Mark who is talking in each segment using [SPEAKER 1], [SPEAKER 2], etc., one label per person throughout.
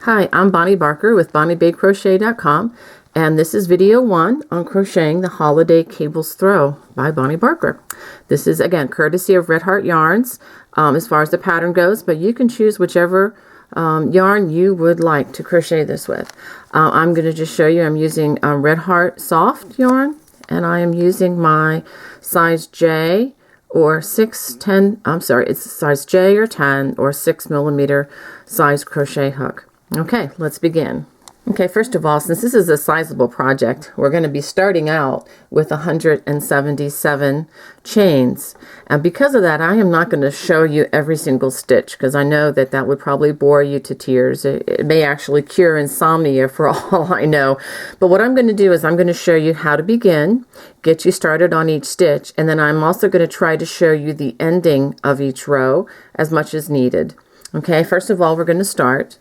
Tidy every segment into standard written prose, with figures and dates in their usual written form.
[SPEAKER 1] Hi, I'm Bonnie Barker with BonnieBayCrochet.com, and this is video 1 on crocheting the Holiday Cables Throw by Bonnie Barker. This is, again, courtesy of Red Heart Yarns as far as the pattern goes, but you can choose whichever yarn you would like to crochet this with. I'm going to just show you I'm using Red Heart Soft yarn, and I am using my size J or 610, I'm sorry, it's size J or 10 or 6mm size crochet hook. Okay, let's begin. Okay, first of all, since this is a sizable project, we're going to be starting out with 177 chains. And because of that, I am not going to show you every single stitch because I know that that would probably bore you to tears. It may actually cure insomnia for all I know. But what I'm going to do is I'm going to show you how to begin, get you started on each stitch, and then I'm also going to try to show you the ending of each row as much as needed. Okay, first of all, we're going to start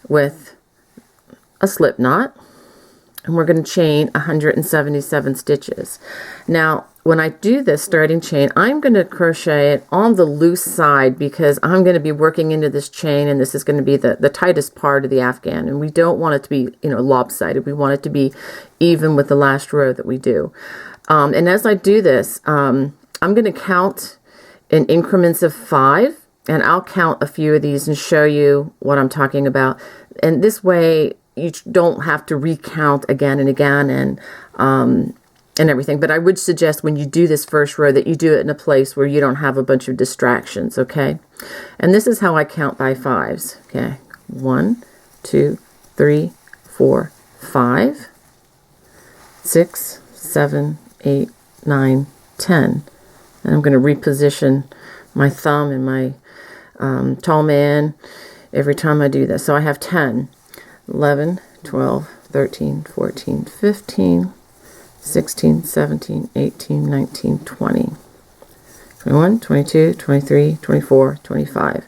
[SPEAKER 1] with a slip knot, and we're going to chain 177 stitches. Now when I do this starting chain, I'm going to crochet it on the loose side because I'm going to be working into this chain, and this is going to be the tightest part of the afghan, and we don't want it to be, you know, lopsided. We want it to be even with the last row that we do. And as I do this, I'm going to count in increments of 5. And I'll count a few of these and show you what I'm talking about. And this way, you don't have to recount again and again and everything. But I would suggest when you do this first row that you do it in a place where you don't have a bunch of distractions, okay? And this is how I count by 5s, okay? 1, 2, 3, 4, 5, 6, 7, 8, 9, 10. And I'm going to reposition my thumb and my tall man every time I do this. So I have 10, 11, 12, 13, 14, 15, 16, 17, 18, 19, 20, 21, 22, 23, 24, 25.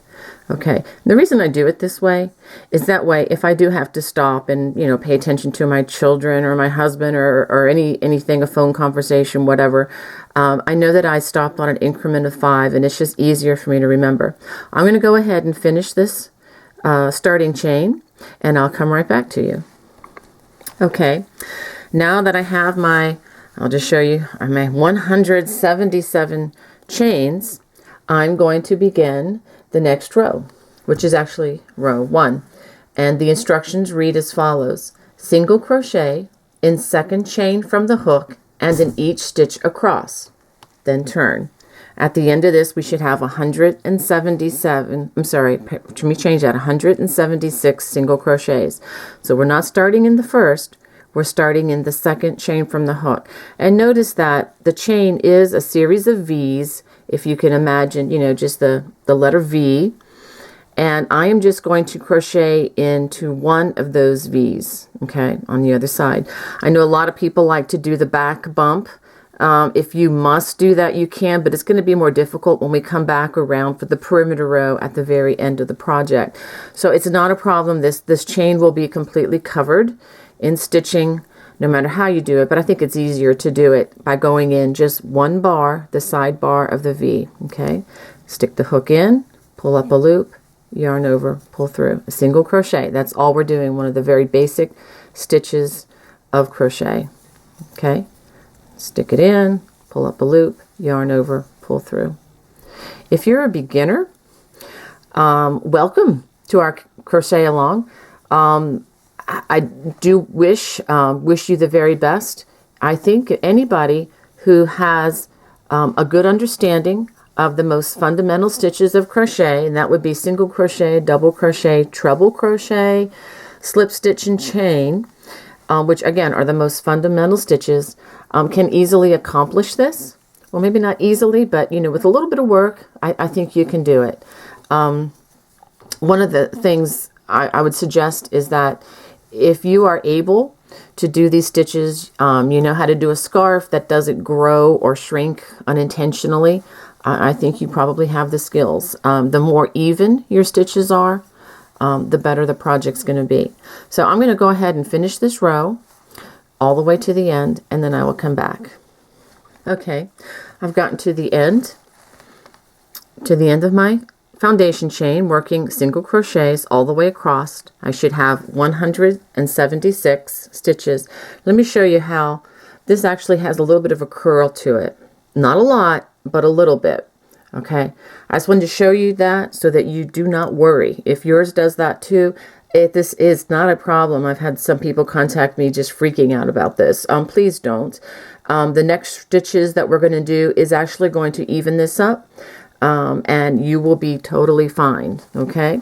[SPEAKER 1] Okay, the reason I do it this way is that way if I do have to stop and, you know, pay attention to my children or my husband or anything, a phone conversation, whatever, I know that I stopped on an increment of 5, and it's just easier for me to remember. I'm going to go ahead and finish this starting chain, and I'll come right back to you. Okay, now that I have my, I'll just show you, my 177 chains, I'm going to begin the next row, which is actually row 1. And the instructions read as follows: single crochet in second chain from the hook and in each stitch across, then turn. At the end of this, we should have 177, I'm sorry, let me change that, 176 single crochets. So we're not starting in the first, we're starting in the second chain from the hook. And notice that the chain is a series of V's, if you can imagine, you know, just the letter V. And I am just going to crochet into one of those V's, okay, on the other side. I know a lot of people like to do the back bump. If you must do that, you can, but it's going to be more difficult when we come back around for the perimeter row at the very end of the project. So it's not a problem. This chain will be completely covered in stitching no matter how you do it, but I think it's easier to do it by going in just one bar, the side bar of the V, okay? Stick the hook in, pull up a loop, yarn over, pull through. A single crochet. That's all we're doing, one of the very basic stitches of crochet, okay? Stick it in, pull up a loop, yarn over, pull through. If you're a beginner, welcome to our crochet along. I do wish you the very best. I think anybody who has a good understanding of the most fundamental stitches of crochet, and that would be single crochet, double crochet, treble crochet, slip stitch, and chain, which again are the most fundamental stitches, can easily accomplish this. Well, maybe not easily, but you know, with a little bit of work, I think you can do it. One of the things I would suggest is that if you are able to do these stitches, you know how to do a scarf that doesn't grow or shrink unintentionally, I think you probably have the skills. The more even your stitches are, the better the project's going to be. So I'm going to go ahead and finish this row all the way to the end, and then I will come back. Okay, I've gotten to the end of my foundation chain, working single crochets all the way across. I should have 176 stitches. Let me show you how this actually has a little bit of a curl to it. Not a lot, but a little bit. Okay, I just wanted to show you that so that you do not worry. If yours does that too, this is not a problem. I've had some people contact me just freaking out about this. Please don't. The next stitches that we're going to do is actually going to even this up, and you will be totally fine. Okay,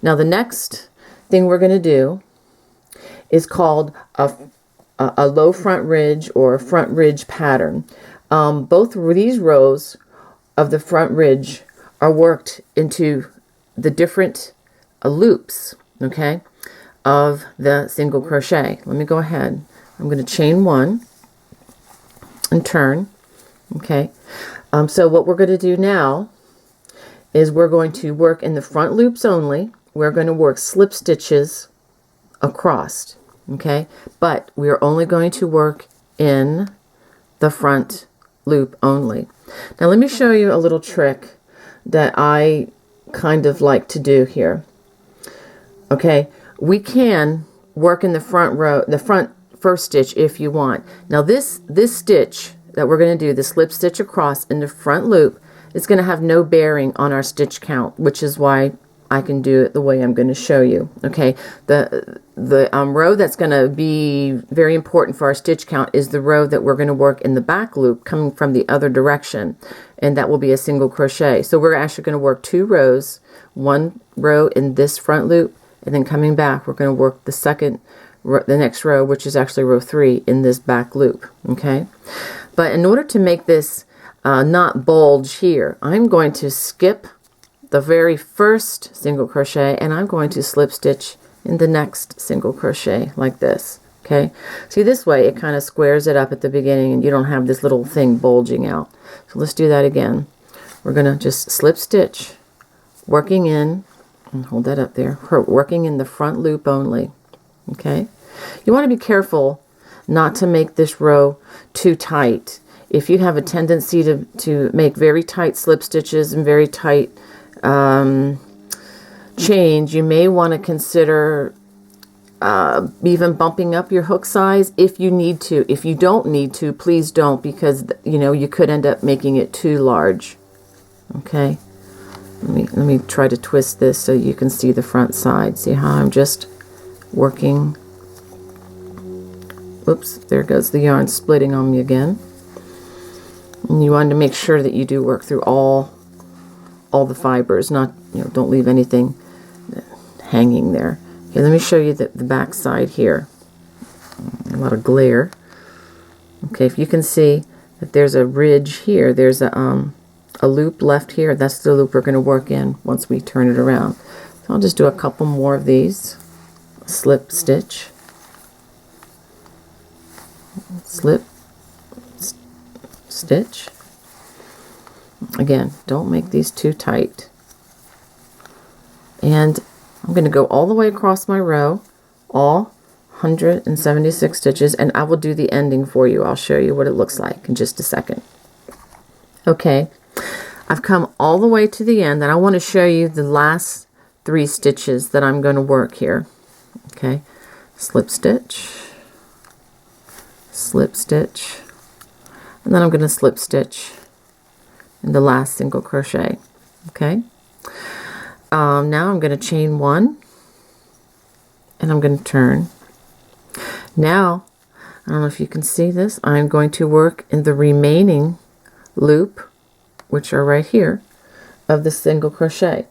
[SPEAKER 1] now the next thing we're going to do is called a low front ridge or front ridge pattern. Both these rows of the front ridge are worked into the different loops, okay, of the single crochet. Let me go ahead. I'm going to chain one and turn. Okay, so what we're going to do now is we're going to work in the front loops only. We're going to work slip stitches across, okay, but we're only going to work in the front loop only. Now let me show you a little trick that I kind of like to do here. Okay, we can work in the front row, the front first stitch if you want. Now this stitch that we're going to do, the slip stitch across in the front loop, is going to have no bearing on our stitch count, which is why I can do it the way I'm going to show you. Okay, the row that's going to be very important for our stitch count is the row that we're going to work in the back loop coming from the other direction, and that will be a single crochet. So we're actually going to work 2 rows, 1 row in this front loop, and then coming back we're going to work the next row, which is actually row 3 in this back loop. Okay, but in order to make this not bulge here, I'm going to skip the very first single crochet and I'm going to slip stitch in the next single crochet like this. Okay, see, this way it kind of squares it up at the beginning and you don't have this little thing bulging out. So let's do that again. We're gonna just slip stitch, working in, and hold that up there, working in the front loop only. Okay, you want to be careful not to make this row too tight. If you have a tendency to make very tight slip stitches and very tight chains, you may want to consider even bumping up your hook size if you need to. If you don't need to, please don't, because you know you could end up making it too large. Okay, let me try to twist this so you can see the front side. See how I'm just working. Oops, there goes the yarn splitting on me again. And you want to make sure that you do work through all the fibers, not, you know, don't leave anything hanging there. Okay, let me show you the back side here. A lot of glare. Okay, if you can see that there's a ridge here, there's a loop left here. That's the loop we're going to work in once we turn it around. So I'll just do a couple more of these. Slip stitch, slip stitch. Again, don't make these too tight. And I'm going to go all the way across my row, all 176 stitches, and I will do the ending for you. I'll show you what it looks like in just a second. Okay, I've come all the way to the end, and I want to show you the last 3 stitches that I'm going to work here. Okay, slip stitch, and then I'm going to slip stitch in the last single crochet. Okay, now I'm going to chain 1 and I'm going to turn. Now, I don't know if you can see this, I'm going to work in the remaining loop, which are right here, of the single crochet.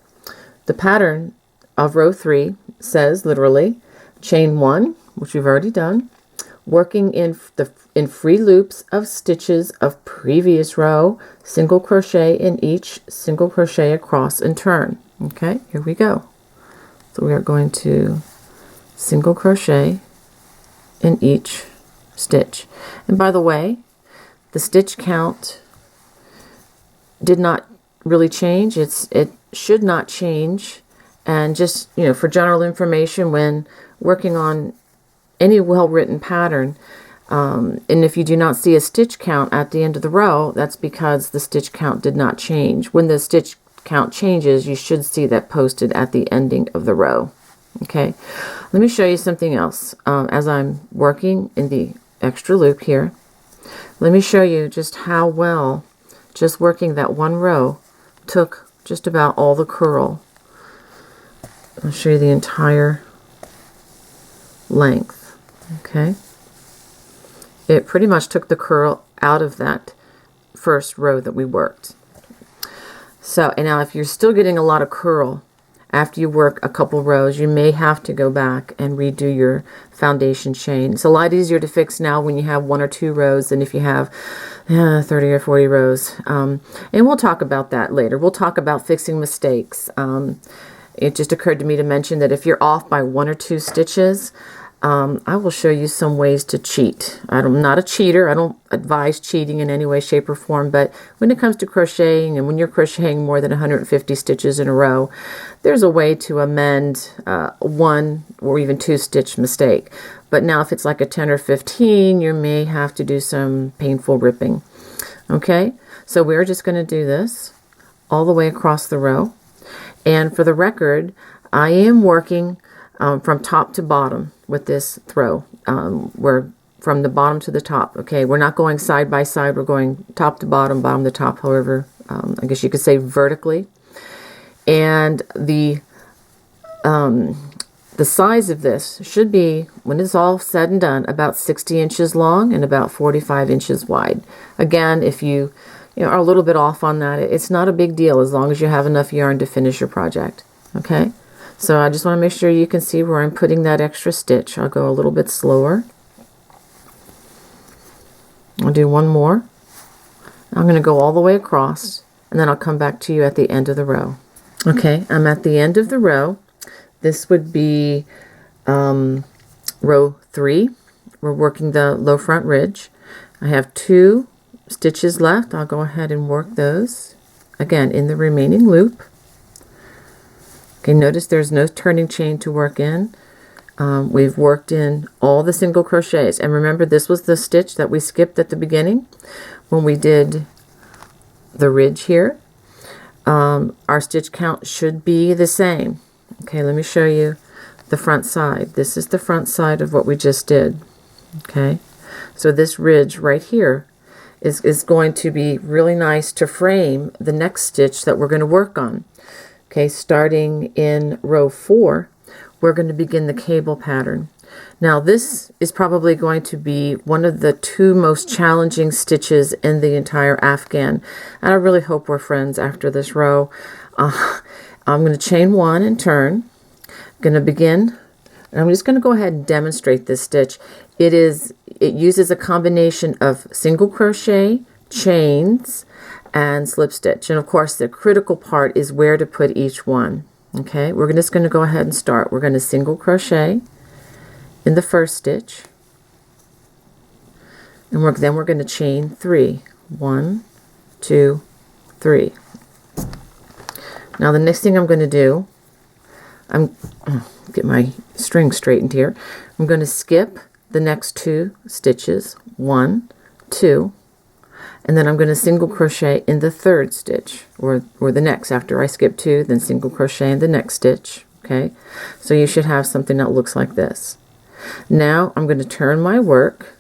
[SPEAKER 1] The pattern of row 3 says literally chain 1, which we've already done, working in free loops of stitches of previous row, single crochet in each, single crochet across and turn. Okay, here we go. So we are going to single crochet in each stitch. And by the way, the stitch count did not really change. It should not change. And just, you know, for general information, when working on any well-written pattern, and if you do not see a stitch count at the end of the row, that's because the stitch count did not change. When the stitch count changes, you should see that posted at the ending of the row. Okay, let me show you something else. As I'm working in the extra loop here, let me show you just how well just working that one row took just about all the curl. I'll show you the entire length. Okay, it pretty much took the curl out of that first row that we worked. So, and now if you're still getting a lot of curl after you work a couple rows, you may have to go back and redo your foundation chain. It's a lot easier to fix now when you have 1 or 2 rows than if you have 30 or 40 rows. And we'll talk about that later. We'll talk about fixing mistakes. It just occurred to me to mention that if you're off by 1 or 2 stitches, I will show you some ways to cheat. I'm not a cheater. I don't advise cheating in any way, shape, or form, but when it comes to crocheting and when you're crocheting more than 150 stitches in a row, there's a way to amend 1 or even 2 stitch mistake. But now if it's like a 10 or 15, you may have to do some painful ripping. Okay, so we're just going to do this all the way across the row. And for the record, I am working from top to bottom with this throw. We're from the bottom to the top. Okay, we're not going side by side. We're going top to bottom, bottom to top, however, I guess you could say vertically. And the size of this should be, when it's all said and done, about 60 inches long and about 45 inches wide. Again, if you are a little bit off on that, it's not a big deal as long as you have enough yarn to finish your project. Okay, so I just want to make sure you can see where I'm putting that extra stitch. I'll go a little bit slower. I'll do one more. I'm going to go all the way across, and then I'll come back to you at the end of the row. Okay, I'm at the end of the row. This would be row 3. We're working the low front ridge. I have 2 stitches left. I'll go ahead and work those again in the remaining loop. Okay, notice there's no turning chain to work in. We've worked in all the single crochets, and remember this was the stitch that we skipped at the beginning when we did the ridge here. Our stitch count should be the same. Okay, let me show you the front side. This is the front side of what we just did. Okay, so this ridge right here is going to be really nice to frame the next stitch that we're going to work on. Okay, starting in row 4, we're going to begin the cable pattern. Now this is probably going to be one of the 2 most challenging stitches in the entire Afghan, and I really hope we're friends after this row. I'm going to chain 1 and turn. I'm going to begin, and I'm just going to go ahead and demonstrate this stitch. It uses a combination of single crochet, chains, and slip stitch, and of course the critical part is where to put each one. Okay, we're just going to go ahead and start. We're going to single crochet in the first stitch, and then we're going to chain 3. 1, 2, 3. Now the next thing I'm going to do, get my string straightened here. I'm going to skip the next 2 stitches, 1, 2, and then I'm going to single crochet in the third stitch, or the next. After I skip 2, then single crochet in the next stitch. Okay, so you should have something that looks like this. Now I'm going to turn my work,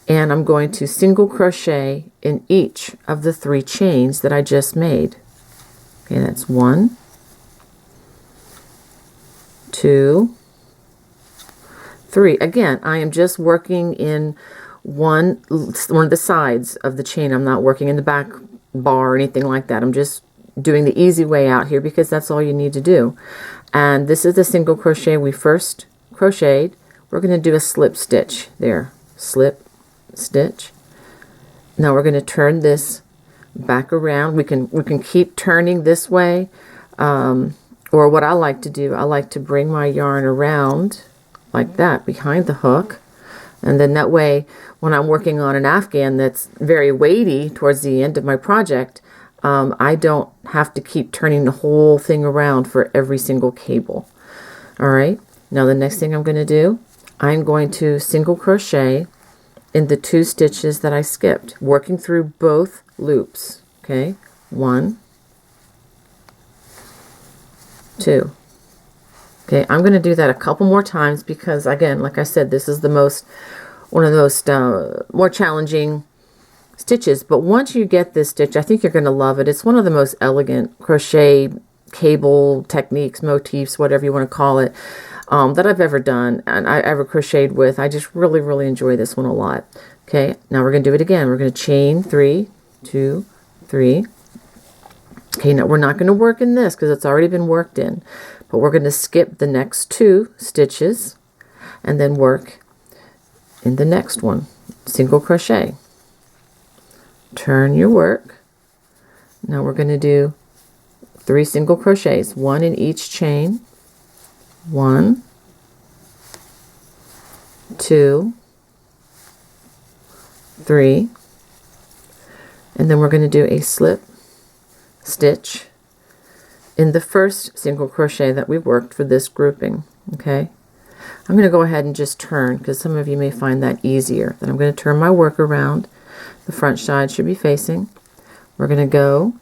[SPEAKER 1] and I'm going to single crochet in each of the 3 chains that I just made. Okay, that's 1, 2, 3. Again, I am just working in one of the sides of the chain. I'm not working in the back bar or anything like that. I'm just doing the easy way out here because that's all you need to do. And this is the single crochet we first crocheted. We're going to do a slip stitch there. Slip stitch. Now we're going to turn this back around. We can keep turning this way, or what I like to do, I like to bring my yarn around like that behind the hook, and then that way when I'm working on an Afghan that's very weighty towards the end of my project, I don't have to keep turning the whole thing around for every single cable. Alright, now the next thing I'm going to do, I'm going to single crochet in the 2 stitches that I skipped, working through both loops. Okay, 1, 2. Okay, I'm going to do that a couple more times because, again, like I said, this is one of the most more challenging stitches. But once you get this stitch, I think you're going to love it. It's one of the most elegant crochet cable techniques, motifs, whatever you want to call it, that I've ever done and I ever crocheted with. I just really, really enjoy this one a lot. Okay, now we're going to do it again. We're going to chain 3, 2, 3. Okay, now we're not going to work in this because it's already been worked in, but we're going to skip the next 2 stitches and then work in the next one. Single crochet. Turn your work. Now we're going to do 3 single crochets, 1 in each chain. 1, 2, 3, and then we're going to do a slip stitch in the first single crochet that we worked for this grouping. Okay, I'm going to go ahead and just turn because some of you may find that easier. Then I'm going to turn my work around. The front side should be facing. We're going to go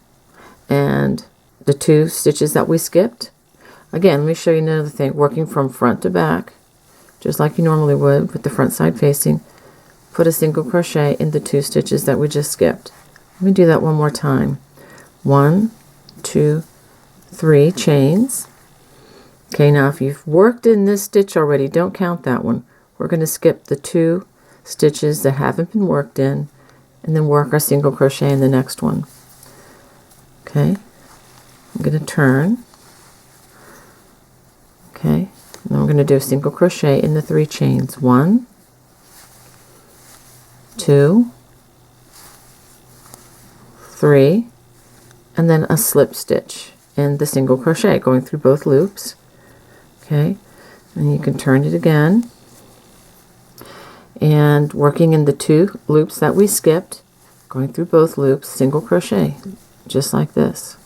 [SPEAKER 1] and the 2 stitches that we skipped. Again, let me show you another thing. Working from front to back, just like you normally would with the front side facing. Put a single crochet in the 2 stitches that we just skipped. Let me do that one more time. 1, 2, 3 chains. Okay, now if you've worked in this stitch already, don't count that one. We're going to skip the 2 stitches that haven't been worked in and then work our single crochet in the next one. Okay, I'm going to turn. Okay, now we're going to do a single crochet in the 3 chains. 1, 2, 3, and then a slip stitch in the single crochet going through both loops. Okay, and you can turn it again and working in the 2 loops that we skipped, going through both loops, single crochet, just like this.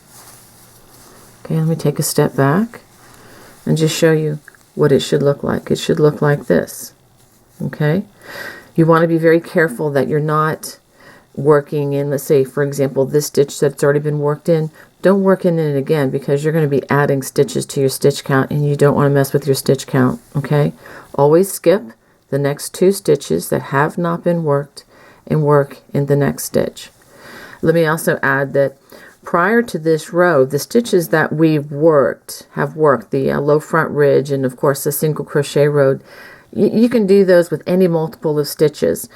[SPEAKER 1] Okay, let me take a step back and just show you what it should look like. It should look like this. Okay, you want to be very careful that you're not working in, let's say for example, this stitch that's already been worked in. Don't work in it again because you're going to be adding stitches to your stitch count and you don't want to mess with your stitch count. Okay, always skip the next 2 stitches that have not been worked and work in the next stitch. Let me also add that prior to this row, the stitches that we've have worked, the low front ridge and of course the single crochet row, you can do those with any multiple of stitches.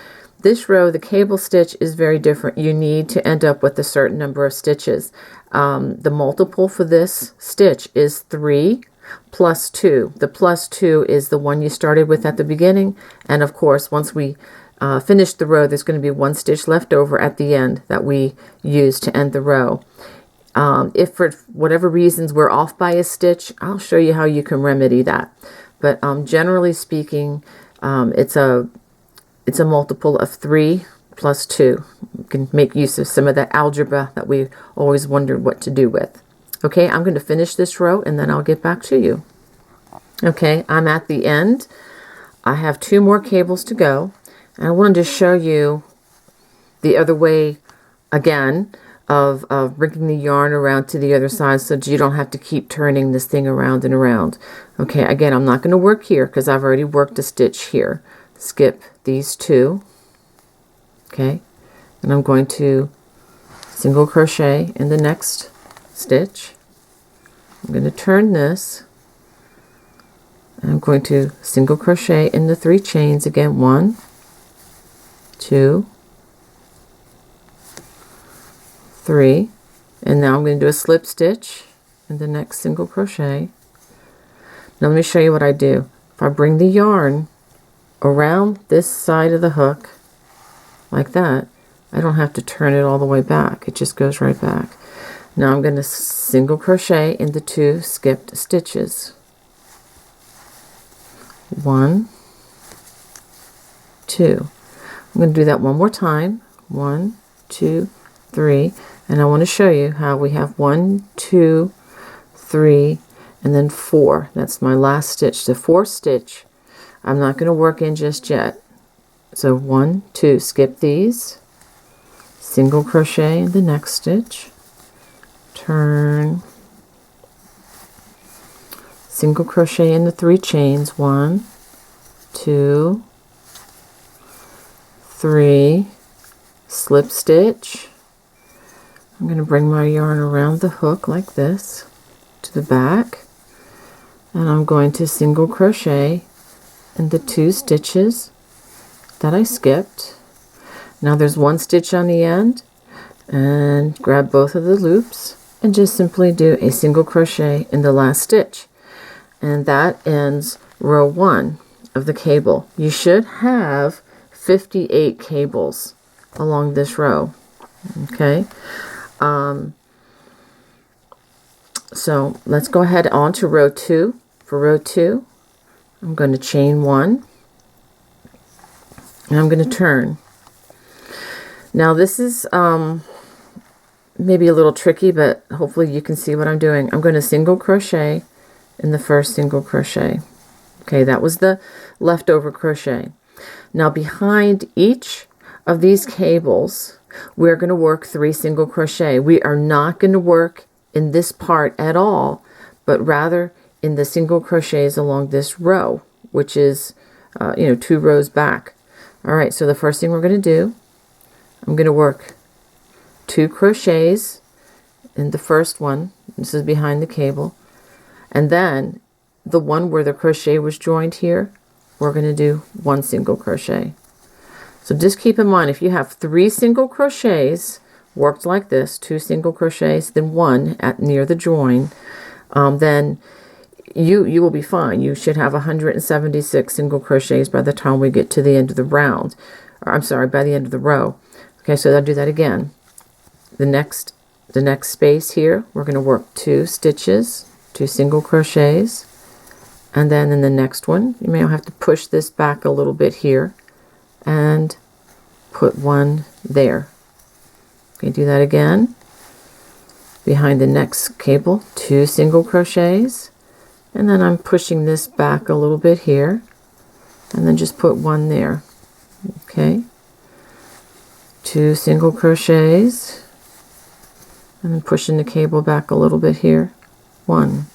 [SPEAKER 1] This row, the cable stitch, is very different. You need to end up with a certain number of stitches. The multiple for this stitch is 3 plus 2. The plus 2 is the one you started with at the beginning, and of course once we finish the row, there's going to be 1 stitch left over at the end that we use to end the row. If for whatever reasons we're off by a stitch, I'll show you how you can remedy that. But generally speaking, it's a multiple of 3 plus 2. You can make use of some of that algebra that we always wondered what to do with. Okay, I'm going to finish this row and then I'll get back to you. Okay, I'm at the end. I have 2 more cables to go. And I wanted to show you the other way again of bringing the yarn around to the other side so that you don't have to keep turning this thing around and around. Okay, again, I'm not going to work here because I've already worked a stitch here. Skip these 2. Okay, and I'm going to single crochet in the next stitch. I'm going to turn this. And I'm going to single crochet in the 3 chains again. 1, 2, 3, and now I'm going to do a slip stitch in the next single crochet. Now let me show you what I do. If I bring the yarn around this side of the hook like that, I don't have to turn it all the way back. It just goes right back. Now I'm going to single crochet in the 2 skipped stitches. 1, 2. I'm going to do that one more time. 1, 2, 3, and I want to show you how we have 1, 2, 3, and then 4. That's my last stitch. The 4th stitch I'm not going to work in just yet. So 1, 2, skip these, single crochet in the next stitch, turn, single crochet in the 3 chains, 1, 2, 3, slip stitch. I'm going to bring my yarn around the hook like this to the back, and I'm going to single crochet in the 2 stitches that I skipped. Now there's 1 stitch on the end, and grab both of the loops and just simply do a single crochet in the last stitch, and that ends row 1 of the cable. You should have 58 cables along this row. Okay, so let's go ahead on to row 2. For row 2, I'm going to chain 1, and I'm going to turn. Now this is maybe a little tricky, but hopefully you can see what I'm doing. I'm going to single crochet in the first single crochet. Okay, that was the leftover crochet. Now behind each of these cables, we're going to work 3 single crochet. We are not going to work in this part at all, but rather in the single crochets along this row, which is 2 rows back. All right, so the first thing we're going to do, I'm going to work 2 crochets in the first one. This is behind the cable, and then the one where the crochet was joined here, we're going to do 1 single crochet. So just keep in mind, if you have 3 single crochets worked like this, 2 single crochets, then 1 near the join, then you will be fine. You should have 176 single crochets by the time we get to the end of the round. Or, I'm sorry, by the end of the row. Okay, so I'll do that again. The next space here, we're going to work 2 stitches, 2 single crochets, and then in the next one, you may have to push this back a little bit here and put 1 there. Okay, do that again. Behind the next cable, 2 single crochets, and then I'm pushing this back a little bit here, and then just put 1 there. Okay, 2 single crochets, and then pushing the cable back a little bit here, 1.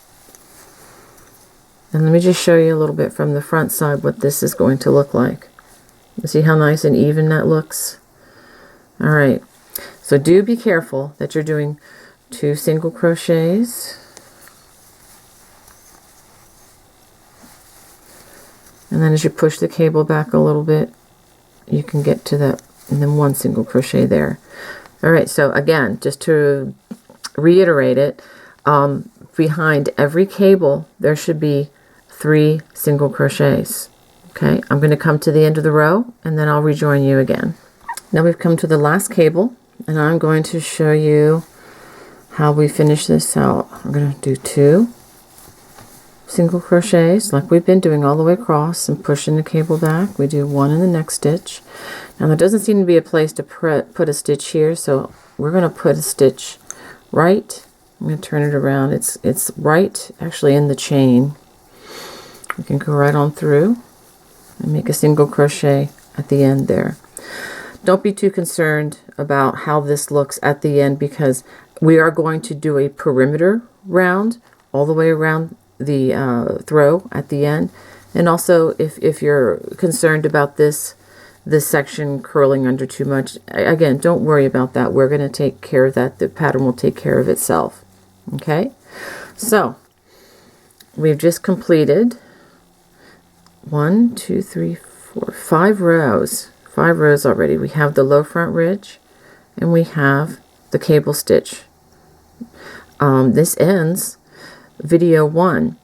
[SPEAKER 1] And let me just show you a little bit from the front side what this is going to look like. You see how nice and even that looks? All right, so do be careful that you're doing 2 single crochets, and then as you push the cable back a little bit, you can get to that, and then 1 single crochet there. All right, so again, just to reiterate it, behind every cable there should be 3 single crochets. Okay, I'm going to come to the end of the row, and then I'll rejoin you again. Now we've come to the last cable, and I'm going to show you how we finish this out. I'm going to do 2 single crochets like we've been doing all the way across and pushing the cable back. We do 1 in the next stitch. Now there doesn't seem to be a place to put a stitch here, so we're going to put a stitch right. I'm going to turn it around. It's right actually in the chain. We can go right on through and make a single crochet at the end there. Don't be too concerned about how this looks at the end, because we are going to do a perimeter round all the way around the throw at the end. And also, if you're concerned about this section curling under too much, again, don't worry about that. We're going to take care of that. The pattern will take care of itself. Okay, so we've just completed 1, 2, 3, 4, 5 rows. 5 rows already. We have the low front ridge, and we have the cable stitch. This ends video 1.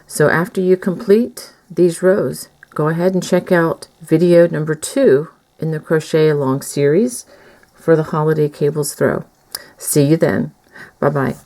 [SPEAKER 1] So after you complete these rows, go ahead and check out video number 2 in the Crochet Along series for the Holiday Cables Throw. See you then. Bye-bye.